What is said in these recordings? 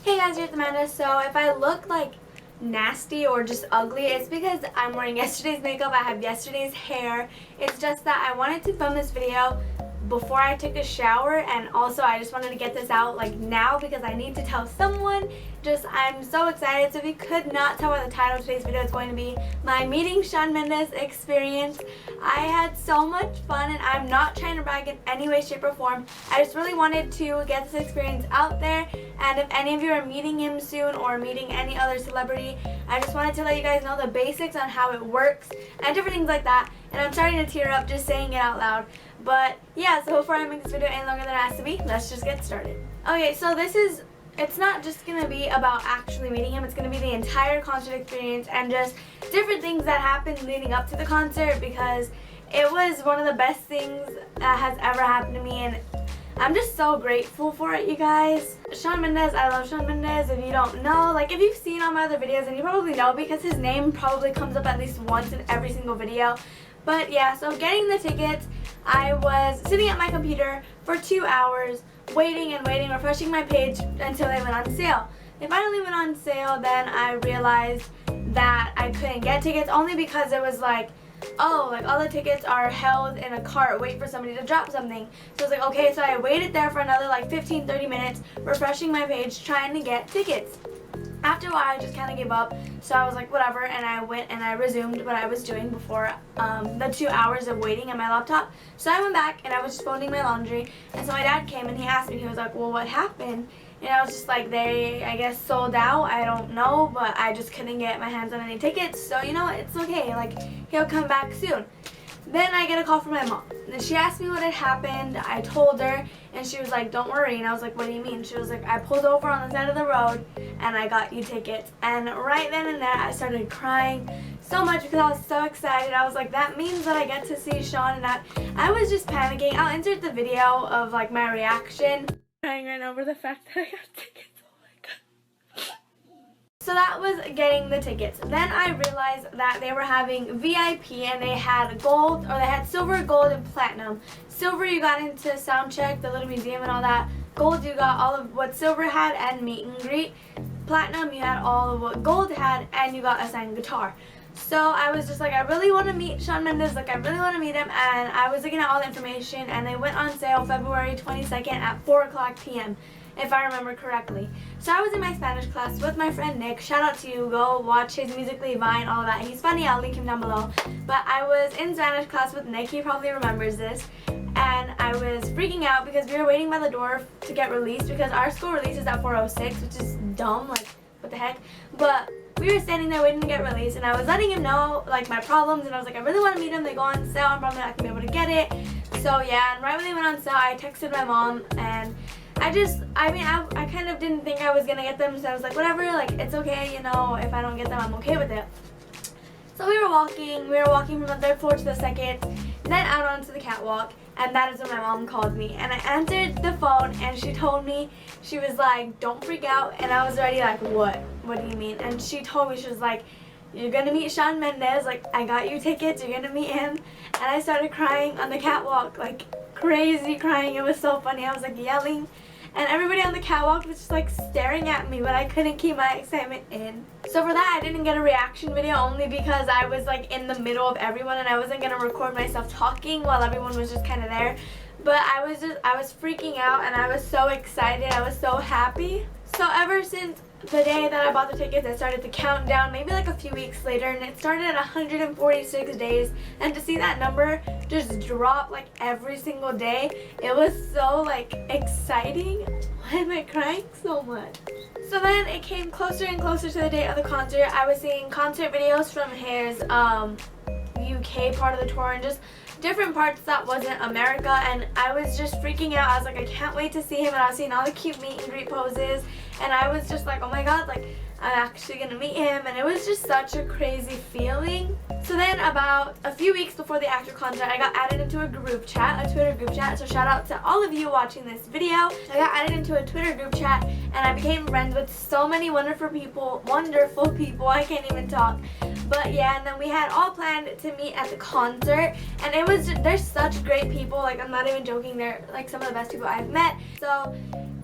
Hey guys, here's Amanda. So if I look like nasty or just ugly, it's because I'm wearing yesterday's makeup. I have yesterday's hair. It's just that I wanted to film this video before I took a shower, and also I just wanted to get this out like now because I need to tell someone. I'm so excited. So if you could not tell by the title of today's video, it's going to be my meeting Shawn Mendes experience. I had so much fun, and I'm not trying to brag in any way, shape, or form. I just really wanted to get this experience out there, and if any of you are meeting him soon or meeting any other celebrity, I just wanted to let you guys know the basics on how it works and different things like that. And I'm starting to tear up just saying it out loud. But yeah, so before I make this video any longer than it has to be, let's just get started. Okay, so it's not just going to be about actually meeting him. It's going to be the entire concert experience and just different things that happened leading up to the concert, because it was one of the best things that has ever happened to me, and I'm just so grateful for it, you guys. Shawn Mendes, I love Shawn Mendes. If you don't know, like if you've seen all my other videos, and you probably know because his name probably comes up at least once in every single video. But yeah, so getting the tickets, I was sitting at my computer for 2 hours, waiting and waiting, refreshing my page until they went on sale. They finally went on sale. Then I realized that I couldn't get tickets only because it was like, oh, like all the tickets are held in a cart, wait for somebody to drop something. So I was like, okay, so I waited there for another like 15-30 minutes, refreshing my page, trying to get tickets. After a while, I just kind of gave up, so I was like, whatever, and I went and I resumed what I was doing before the 2 hours of waiting on my laptop. So I went back and I was just folding my laundry, and so my dad came and he asked me, he was like, well, what happened? And I was just like, they, I guess, sold out, I don't know, but I just couldn't get my hands on any tickets, so you know what, it's okay, like, he'll come back soon. Then I get a call from my mom. And she asked me what had happened. I told her, and she was like, don't worry. And I was like, what do you mean? She was like, I pulled over on the side of the road, and I got you tickets. And right then and there, I started crying so much because I was so excited. I was like, that means that I get to see Shawn, and I was just panicking. I'll insert the video of like my reaction. Crying right now over the fact that I got tickets. So that was getting the tickets. Then I realized that they were having VIP, and they had gold, or they had silver, gold, and platinum. Silver, you got into Soundcheck, the little museum and all that. Gold, you got all of what silver had and meet and greet. Platinum, you had all of what gold had, and you got a signed guitar. So I was just like, I really want to meet Shawn Mendes, like I really want to meet him, and I was looking at all the information, and they went on sale February 22nd at 4:00 p.m. if I remember correctly. So I was in my Spanish class with my friend Nick. Shout out to you. Go watch his Musically Vine, all of that. He's funny. I'll link him down below. But I was in Spanish class with Nick. He probably remembers this. And I was freaking out because we were waiting by the door to get released, because our school releases at 4:06, which is dumb. Like, what the heck? But we were standing there waiting to get released, and I was letting him know like my problems, and I was like, I really want to meet him. They go on sale. I'm probably not going to be able to get it. So yeah, and right when they went on sale, I texted my mom, and I kind of didn't think I was going to get them, so I was like, whatever, like, it's okay, you know, if I don't get them, I'm okay with it. So we were walking from the third floor to the second, then out onto the catwalk, and that is when my mom called me. And I answered the phone, and she told me, she was like, don't freak out, and I was already like, what do you mean? And she told me, she was like, you're gonna meet Shawn Mendes, like, I got you tickets, you're gonna meet him. And I started crying on the catwalk, like, crazy crying. It was so funny. I was like yelling, and everybody on the catwalk was just like staring at me, but I couldn't keep my excitement in. So for that, I didn't get a reaction video, only because I was like in the middle of everyone, and I wasn't gonna record myself talking while everyone was just kind of there. But I was freaking out, and I was so excited. I was so happy. So ever since the day that I bought the tickets, I started to count down, maybe like a few weeks later, and it started at 146 days, and to see that number just drop like every single day, it was so like exciting. Why am I crying so much? So then it came closer and closer to the date of the concert. I was seeing concert videos from his UK part of the tour, and just different parts that wasn't America, and I was just freaking out. I was like, I can't wait to see him, and I was seeing all the cute meet and greet poses, and I was just like, oh my god, like, I'm actually gonna meet him, and it was just such a crazy feeling. So then about a few weeks before the actual concert, I got added into a group chat, a Twitter group chat, so shout out to all of you watching this video. I got added into a Twitter group chat, and I became friends with so many wonderful people, I can't even talk. But yeah, and then we had all planned to meet at the concert, and they're such great people, like I'm not even joking, they're like some of the best people I've met. So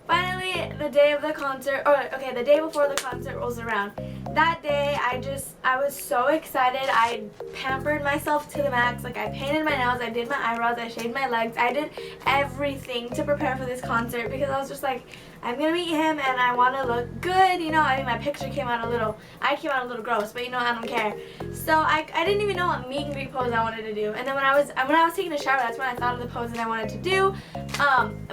finally, the day of the concert, the day before the concert rolls around. That day, I was so excited. I pampered myself to the max. Like, I painted my nails, I did my eyebrows, I shaved my legs. I did everything to prepare for this concert because I was just like, I'm gonna meet him and I want to look good, you know. I mean, my picture came out I came out a little gross, but you know, I don't care. So I didn't even know what meet and greet pose I wanted to do. And then when I was taking a shower, that's when I thought of the pose that I wanted to do.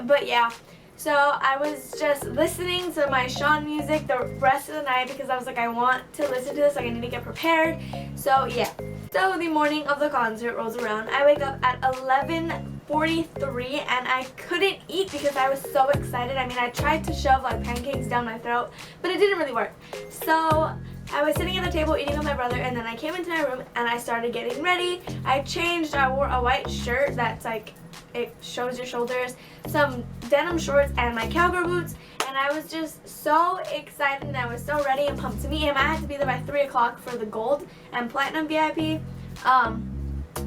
But yeah. So I was just listening to my Shawn music the rest of the night because I was like, I want to listen to this, like I need to get prepared. So yeah. So the morning of the concert rolls around. I wake up at 11:43 and I couldn't eat because I was so excited. I mean, I tried to shove like pancakes down my throat, but it didn't really work. So I was sitting at the table eating with my brother, and then I came into my room and I started getting ready. I changed. I wore a white shirt that's like, it shows your shoulders, some denim shorts, and my cowgirl boots, and I was just so excited and I was so ready and pumped to meet him. I had to be there by 3 o'clock for the gold and platinum VIP.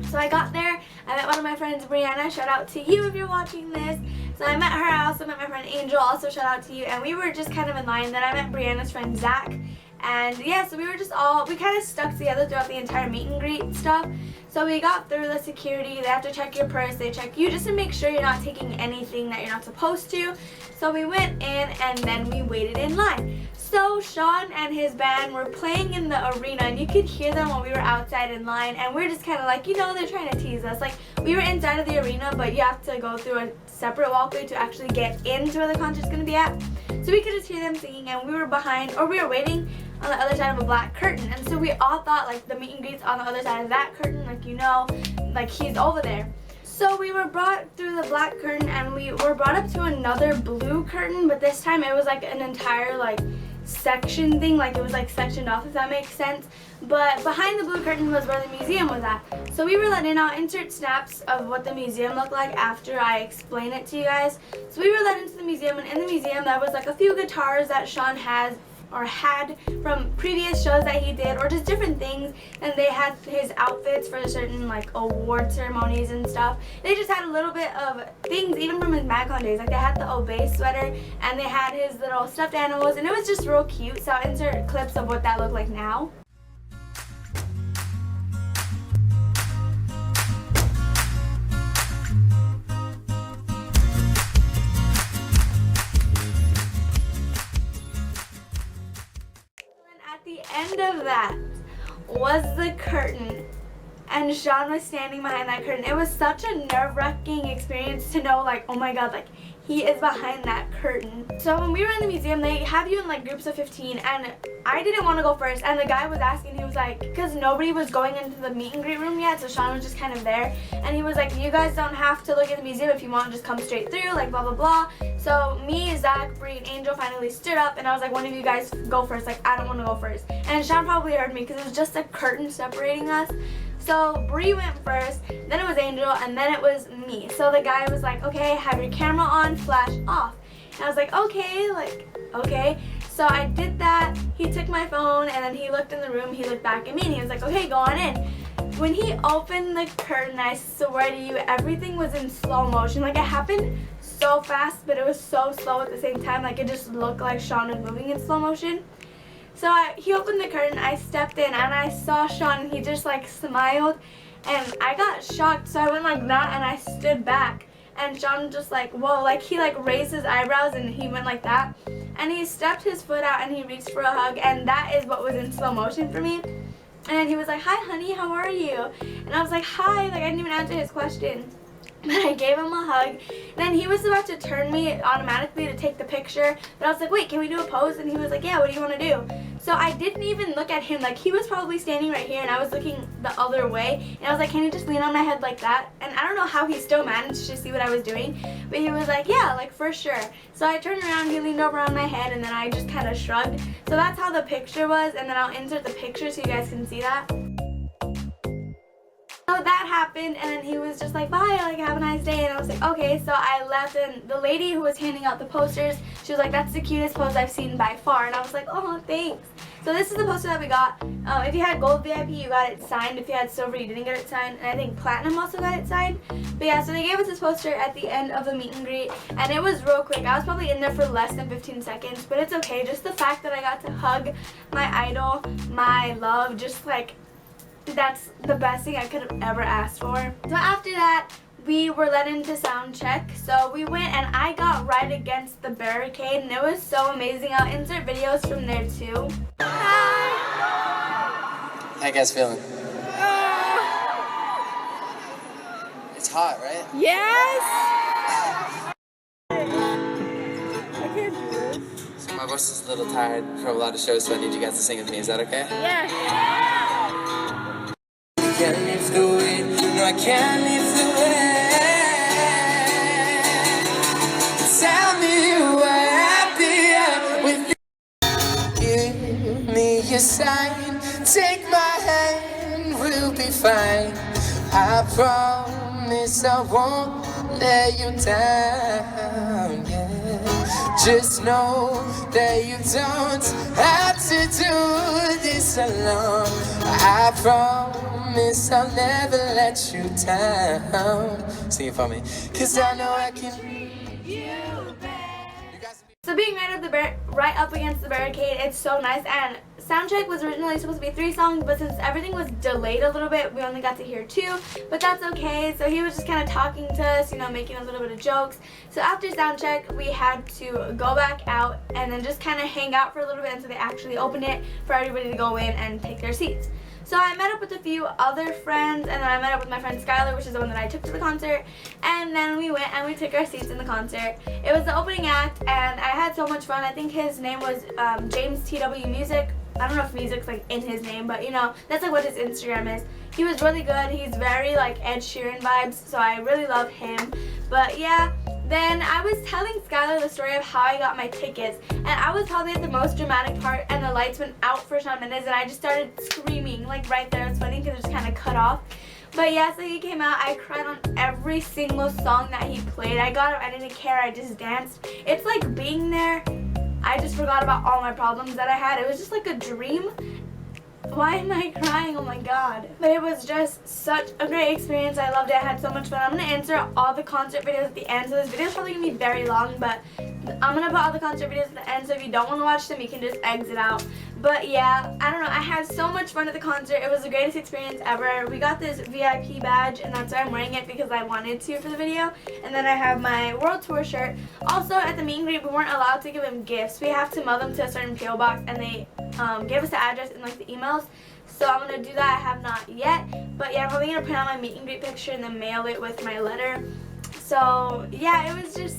So I got there, I met one of my friends, Brianna, shout out to you if you're watching this. So I met her, I also met my friend Angel, also shout out to you, and we were just kind of in line. Then I met Brianna's friend Zach, and yeah, so we were just we kind of stuck together throughout the entire meet and greet stuff. So we got through the security. They have to check your purse, they check you just to make sure you're not taking anything that you're not supposed to. So we went in and then we waited in line. So Shawn and his band were playing in the arena, and you could hear them when we were outside in line, and we're just kind of like, you know, they're trying to tease us. Like, we were inside of the arena, but you have to go through a separate walkway to actually get into where the concert's going to be at. So we could just hear them singing, and we were waiting on the other side of a black curtain, and so we all thought like the meet and greet's on the other side of that curtain, like, you know, like he's over there. So we were brought through the black curtain and we were brought up to another blue curtain, but this time it was like an entire like section thing, like it was like sectioned off, if that makes sense. But behind the blue curtain was where the museum was at. So we were let in. I'll insert snaps of what the museum looked like after I explain it to you guys. So we were let into the museum, and in the museum there was like a few guitars that Shawn had from previous shows that he did, or just different things, and they had his outfits for certain like award ceremonies and stuff. They just had a little bit of things even from his MagCon days, like they had the Obey sweater and they had his little stuffed animals, and it was just real cute. So I'll insert clips of what that looked like now. The end of that was the curtain, and Shawn was standing behind that curtain. It was such a nerve-wracking experience to know, like, oh my god, like, he is behind that curtain. So when we were in the museum, they have you in like groups of 15, and I didn't want to go first, and the guy was asking, he was like, because nobody was going into the meet and greet room yet, so Shawn was just kind of there, and he was like, you guys don't have to look at the museum. If you want, just come straight through, like blah blah blah. So me, Zach, Bree, and Angel finally stood up, and I was like, one of you guys go first, like I don't want to go first. And Shawn probably heard me because it was just a curtain separating us. So Bree went first, then it was Angel, and then it was me. So the guy was like, okay, have your camera on, flash off. And I was like, okay. So I did that. He took my phone, and then he looked in the room, he looked back at me, and he was like, okay, go on in. When he opened the curtain, I swear to you, everything was in slow motion. Like, it happened so fast, but it was so slow at the same time. Like, it just looked like Shawn was moving in slow motion. So he opened the curtain, I stepped in, and I saw Shawn, and he just like smiled, and I got shocked. So I went like that, and I stood back, and Shawn just like, whoa, like he like raised his eyebrows, and he went like that, and he stepped his foot out, and he reached for a hug, and that is what was in slow motion for me. And he was like, hi honey, how are you? And I was like, hi, like I didn't even answer his question. But I gave him a hug. Then he was about to turn me automatically to take the picture, but I was like, wait, can we do a pose? And he was like, yeah, what do you want to do? So I didn't even look at him. Like, he was probably standing right here, and I was looking the other way, and I was like, can you just lean on my head like that? And I don't know how he still managed to see what I was doing, but he was like, yeah, like for sure. So I turned around, he leaned over on my head, and then I just kind of shrugged. So that's how the picture was, and then I'll insert the picture so you guys can see that. So that happened, and then he was just like, bye, like have a nice day. And I was like, okay. So I left, and the lady who was handing out the posters, she was like, that's the cutest pose I've seen by far. And I was like, oh, thanks. So this is the poster that we got. If you had gold VIP, you got it signed. If you had silver, you didn't get it signed. And I think platinum also got it signed. But yeah, so they gave us this poster at the end of the meet and greet, and it was real quick. I was probably in there for less than 15 seconds, but it's okay. Just the fact that I got to hug my idol, my love, just like, that's the best thing I could have ever asked for. So after that, we were let into Soundcheck. So we went and I got right against the barricade, and it was so amazing. I'll insert videos from there too. How you guys feeling? It's hot, right? Yes! I can't do this. So my voice is a little tired from a lot of shows, so I need you guys to sing with me. Is that okay? Yes! Can't live through it. No, I can't live through it. Tell me you are happier with me. Give me a sign. Take my hand, we'll be fine. I promise I won't let you down, yeah. Just know that you don't have to do this alone. I promise I'll never let you down. Sing it for me. 'Cause I know I can treat you bad. So being right up against the barricade, it's so nice. And Soundcheck was originally supposed to be 3 songs, but since everything was delayed a little bit, we only got to hear 2. But that's okay. So he was just kind of talking to us, you know, making a little bit of jokes. So after Soundcheck, we had to go back out and then just kind of hang out for a little bit until they actually opened it for everybody to go in and take their seats. So I met up with a few other friends, and then I met up with my friend Skylar, which is the one that I took to the concert, and then we went and we took our seats in the concert. It was the opening act, and I had so much fun. I think his name was James TW Music. I don't know if music's like in his name, but you know, that's like what his Instagram is. He was really good. He's very like Ed Sheeran vibes, so I really love him. But yeah, then I was telling Skylar the story of how I got my tickets, and I was probably at the most dramatic part, and the lights went out for SHAWN Mendes, and I just started screaming like right there. It's funny because it just kind of cut off. But yeah, so he came out. I cried on every single song that he played. I got up, I didn't care, I just danced. It's like being there. I just forgot about all my problems that I had. It was just like a dream. Why am I crying? Oh my god. But it was just such a great experience. I loved it. I had so much fun. I'm going to insert all the concert videos at the end. So this video is probably going to be very long, but I'm going to put all the concert videos at the end. So if you don't want to watch them, you can just exit out. But yeah, I don't know. I had so much fun at the concert. It was the greatest experience ever. We got this VIP badge, and that's why I'm wearing it, because I wanted to for the video. And then I have my World Tour shirt. Also, at the meet and greet, we weren't allowed to give him gifts. We have to mail them to a certain PO box, and they gave us the address and like the emails. So I'm going to do that. I have not yet. But yeah, I'm probably going to print out my meet and greet picture and then mail it with my letter. So yeah, it was just,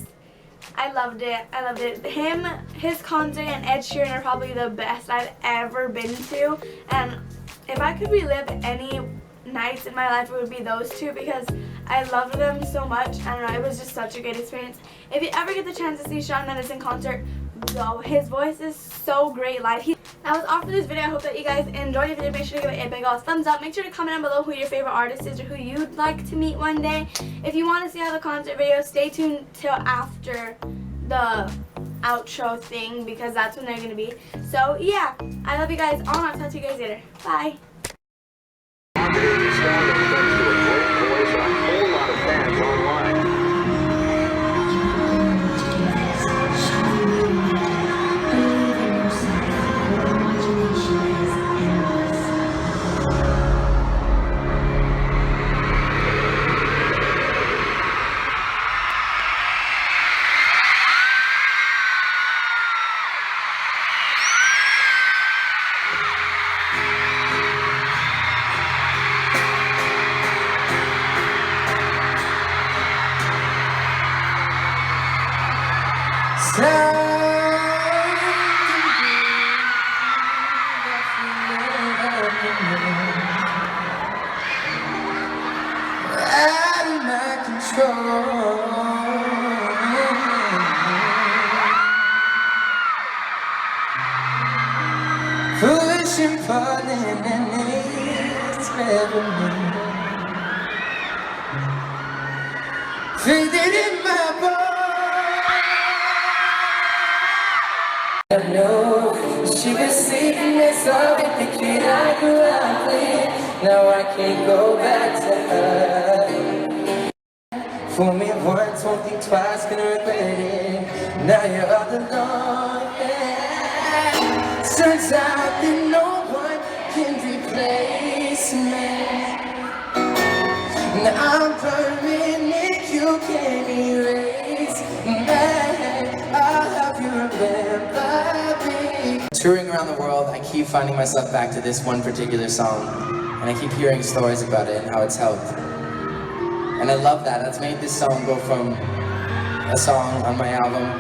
I loved it. I loved it. Him, his concert, and Ed Sheeran are probably the best I've ever been to. And if I could relive any nights in my life, it would be those two, because I loved them so much. I don't know, it was just such a great experience. If you ever get the chance to see SHAWN Mendes in concert, go. His voice is so great live. That was all for this video. I hope that you guys enjoyed it. If you did, make sure to give it a big old thumbs up. Make sure to comment down below who your favorite artist is or who you'd like to meet one day. If you want to see all the concert videos, stay tuned till after the outro thing, because that's when they're going to be. So yeah, I love you guys all, and I'll talk to you guys later. Bye. Out of my control. Foolish and falling, and it's never me. Faded in my bones. I know she was seeking this of it, the kid I grew up with. Now I can't go back to her. Fool me once, won't think twice, gonna regret it. Now you're all alone, yeah. Turns out that no one can replace me. Now I'm permanent, you can't erase me. I'll help you remember me. Touring around the world, I keep finding myself back to this one particular song. And I keep hearing stories about it and how it's helped. And I love that. That's made this song go from a song on my album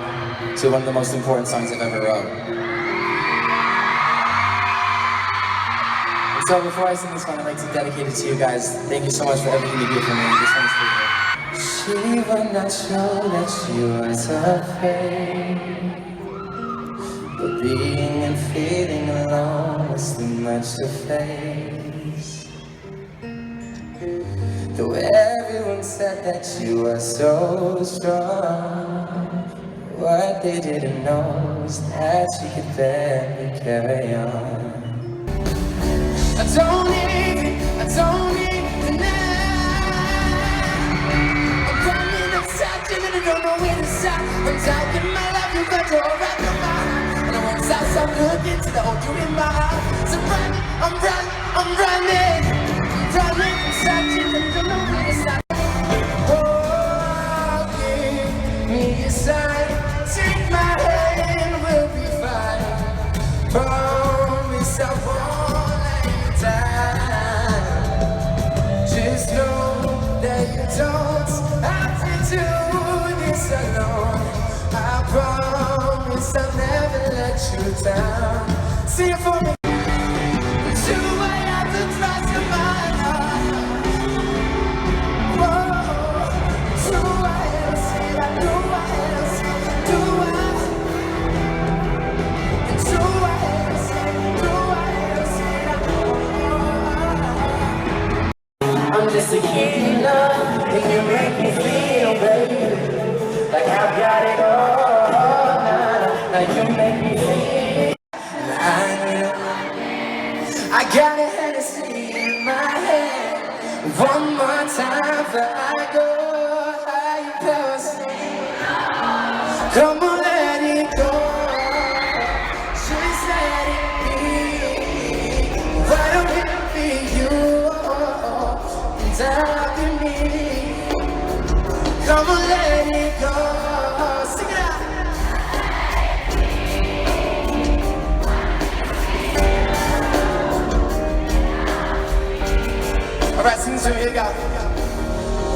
to one of the most important songs I've ever wrote. And so before I sing this one, I'd like to dedicate it to you guys. Thank you so much for everything you do for me. This one's for you. She was not sure that she was afraid, but being and feeling alone was too much to face. Though everyone said that you were so strong, what they didn't know was that she could barely carry on. I don't need deny. I'm running, I'm searching, and I don't know where to stop. I'm talking my life, you got your right to mine. And I won't stop, so I'm looking to the old you in my heart. So I'm running, I'm searching, and I don't know where to stop. Oh, give me a sign, take my hand, we'll be fine. Promise I won't let you down. Just know that you don't have to do this alone. I promise I'll never let you down. Sing it for me. Do I have to trust in my heart? Whoa. Do I ever say that? Do I ever say? Do I? And do I ever say? Do I ever say that? I'm just a kid you love, and you make me feel, baby, like I've got it all now. Like you make me feel. I got a Hennessy in my hand. One more time before I go. How you passing? Come on, let it go. Just let it be. Why don't it be you? And I'll be me. Come on, let it go. Sing it out. Alright, sing this one, here we go.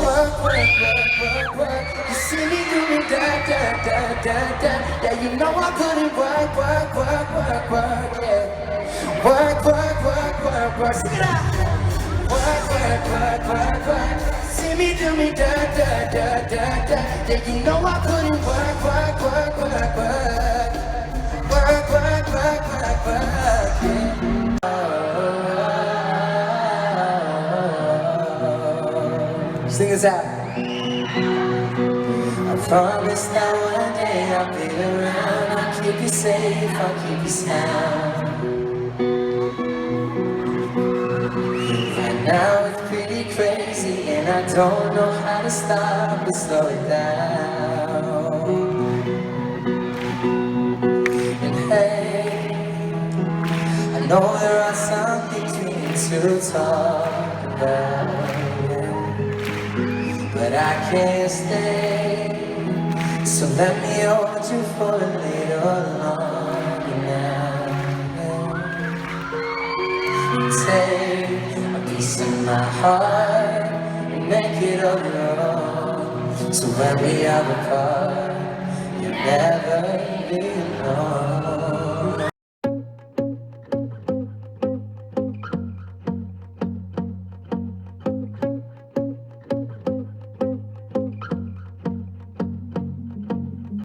Work, work, work, work, work. You see me doing that, that, that, that, that. Yeah, you know I put in work, work, work, work, work, yeah. Work, work, work, work, work. Sing it out. Work, work, work, work, work. See me do me that, that, that, that, that. Yeah, you know I put in work, work, work, work, work. Work, work, work, work, work, yeah. Sing this out. I promise that one day I'll be around. I'll keep you safe, I'll keep you sound. Right now it's pretty crazy, and I don't know how to stop or slow it down. And hey, I know there are some things we need to talk about, but I can't stay, so let me hold you for a little longer now. Take a piece of my heart and make it all your own, so when we are apart, you never